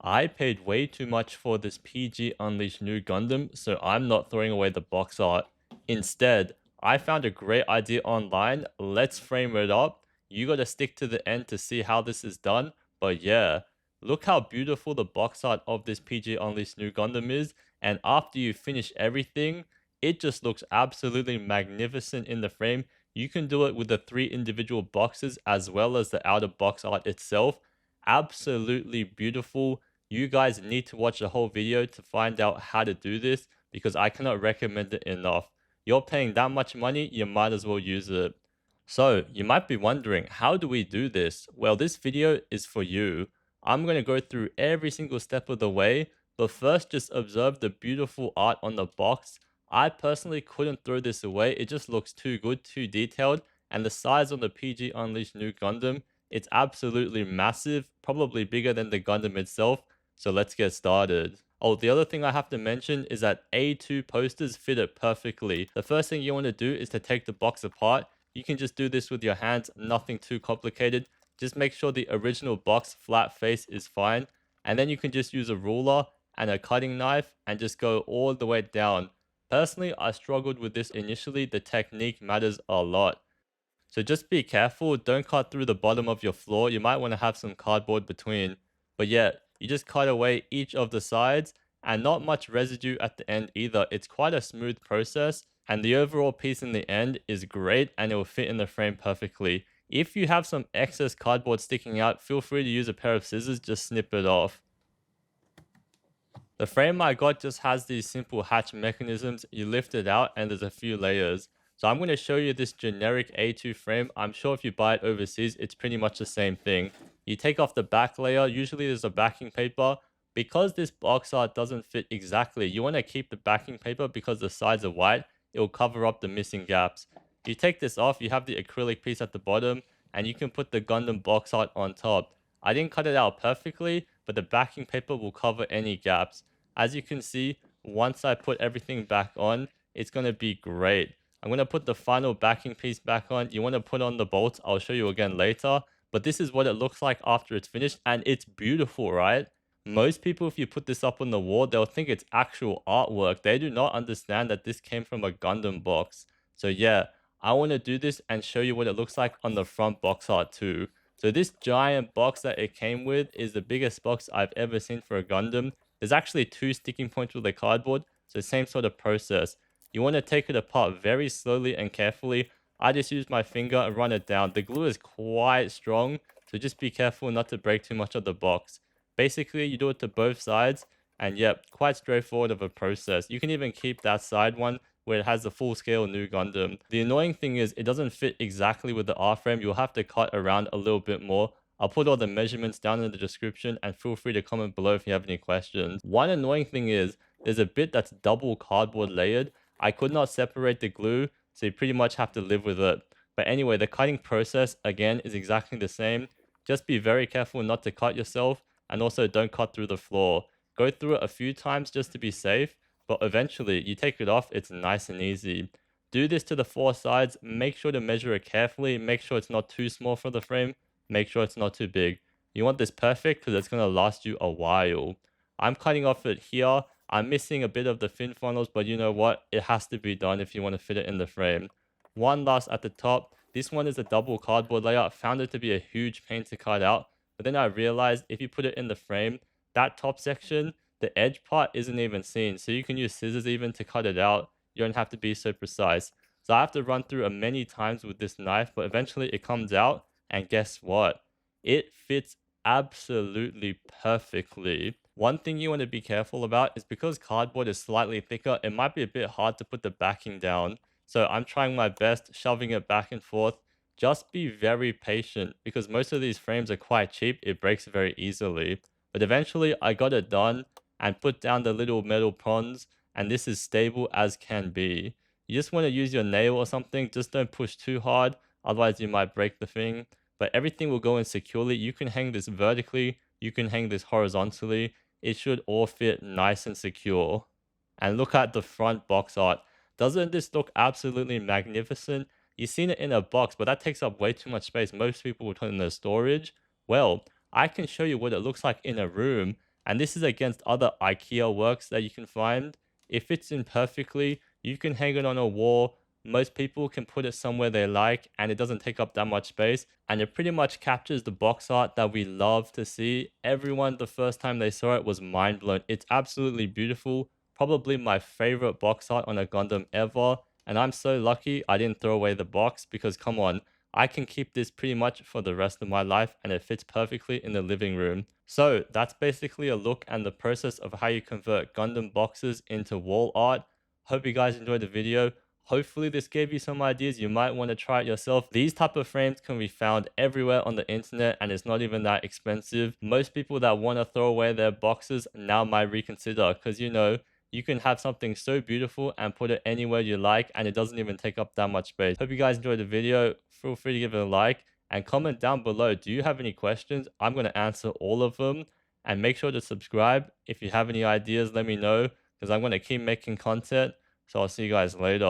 I paid way too much for this PG Unleashed Nu Gundam, so I'm not throwing away the box art. Instead, I found a great idea online. Let's frame it up. You gotta stick to the end to see how this is done. But yeah, look how beautiful the box art of this PG Unleashed Nu Gundam is. And after you finish everything, it just looks absolutely magnificent in the frame. You can do it with the three individual boxes as well as the outer box art itself. Absolutely beautiful. You guys need to watch the whole video to find out how to do this because I cannot recommend it enough. You're paying that much money, you might as well use it. So, you might be wondering, how do we do this? Well, this video is for you. I'm going to go through every single step of the way, but first just observe the beautiful art on the box. I personally couldn't throw this away, it just looks too good, too detailed, and the size on the PG Unleashed Nu Gundam, it's absolutely massive, probably bigger than the Gundam itself, so let's get started. Oh, the other thing I have to mention is that A2 posters fit it perfectly. The first thing you want to do is to take the box apart. You can just do this with your hands, nothing too complicated. Just make sure the original box flat face is fine. And then you can just use a ruler and a cutting knife and just go all the way down. Personally, I struggled with this initially. The technique matters a lot. So just be careful, don't cut through the bottom of your floor, you might want to have some cardboard between. But yeah, you just cut away each of the sides and not much residue at the end either. It's quite a smooth process and the overall piece in the end is great and it will fit in the frame perfectly. If you have some excess cardboard sticking out, feel free to use a pair of scissors, just snip it off. The frame I got just has these simple hatch mechanisms. You lift it out and there's a few layers. So I'm going to show you this generic A2 frame. I'm sure if you buy it overseas, it's pretty much the same thing. You take off the back layer. Usually there's a backing paper. Because this box art doesn't fit exactly, you want to keep the backing paper because the sides are white. It will cover up the missing gaps. You take this off, you have the acrylic piece at the bottom, and you can put the Gundam box art on top. I didn't cut it out perfectly, but the backing paper will cover any gaps. As you can see, once I put everything back on, it's going to be great. I'm going to put the final backing piece back on. You want to put on the bolts. I'll show you again later. But this is what it looks like after it's finished. And it's beautiful, right? Most people, if you put this up on the wall, they'll think it's actual artwork. They do not understand that this came from a Gundam box. So yeah, I want to do this and show you what it looks like on the front box art too. So this giant box that it came with is the biggest box I've ever seen for a Gundam. There's actually two sticking points with the cardboard, so same sort of process. You want to take it apart very slowly and carefully. I just use my finger and run it down. The glue is quite strong, so just be careful not to break too much of the box. Basically, you do it to both sides, and yep, quite straightforward of a process. You can even keep that side one where it has the full-scale Nu Gundam. The annoying thing is it doesn't fit exactly with the R-frame. You'll have to cut around a little bit more. I'll put all the measurements down in the description and feel free to comment below if you have any questions. One annoying thing is there's a bit that's double cardboard layered. I could not separate the glue, so you pretty much have to live with it. But anyway, the cutting process again is exactly the same. Just be very careful not to cut yourself and also don't cut through the floor. Go through it a few times just to be safe, but eventually you take it off, it's nice and easy. Do this to the four sides, make sure to measure it carefully, make sure it's not too small for the frame, make sure it's not too big. You want this perfect because it's going to last you a while. I'm cutting off it here. I'm missing a bit of the fin funnels, but you know what? It has to be done if you want to fit it in the frame. One last at the top. This one is a double cardboard layer. I found it to be a huge pain to cut out, but then I realized if you put it in the frame, that top section, the edge part isn't even seen. So you can use scissors even to cut it out. You don't have to be so precise. So I have to run through it many times with this knife, but eventually it comes out. And guess what? It fits absolutely perfectly. One thing you want to be careful about is because cardboard is slightly thicker, it might be a bit hard to put the backing down. So I'm trying my best, shoving it back and forth. Just be very patient because most of these frames are quite cheap. It breaks very easily. But eventually I got it done and put down the little metal prongs, and this is stable as can be. You just want to use your nail or something. Just don't push too hard. Otherwise you might break the thing. But everything will go in securely. You can hang this vertically. You can hang this horizontally. It should all fit nice and secure. And look at the front box art. Doesn't this look absolutely magnificent? You've seen it in a box, but that takes up way too much space. Most people will put it in their storage. Well, I can show you what it looks like in a room. And this is against other IKEA works that you can find. It fits in perfectly. You can hang it on a wall. Most people can put it somewhere they like, and it doesn't take up that much space. And it pretty much captures the box art that we love to see. Everyone, the first time they saw it, was mind blown. It's absolutely beautiful. Probably my favorite box art on a Gundam ever. And I'm so lucky I didn't throw away the box because, come on, I can keep this pretty much for the rest of my life, and it fits perfectly in the living room. So that's basically a look and the process of how you convert Gundam boxes into wall art. Hope you guys enjoyed the video. Hopefully this gave you some ideas. You might want to try it yourself. These type of frames can be found everywhere on the internet, and it's not even that expensive. Most people that want to throw away their boxes now might reconsider, because you can have something so beautiful and put it anywhere you like, and it doesn't even take up that much space. Hope you guys enjoyed the video. Feel free to give it a like and comment down below. Do you have any questions? I'm going to answer all of them. And make sure to subscribe. If you have any ideas, let me know, because I'm going to keep making content. So I'll see you guys later.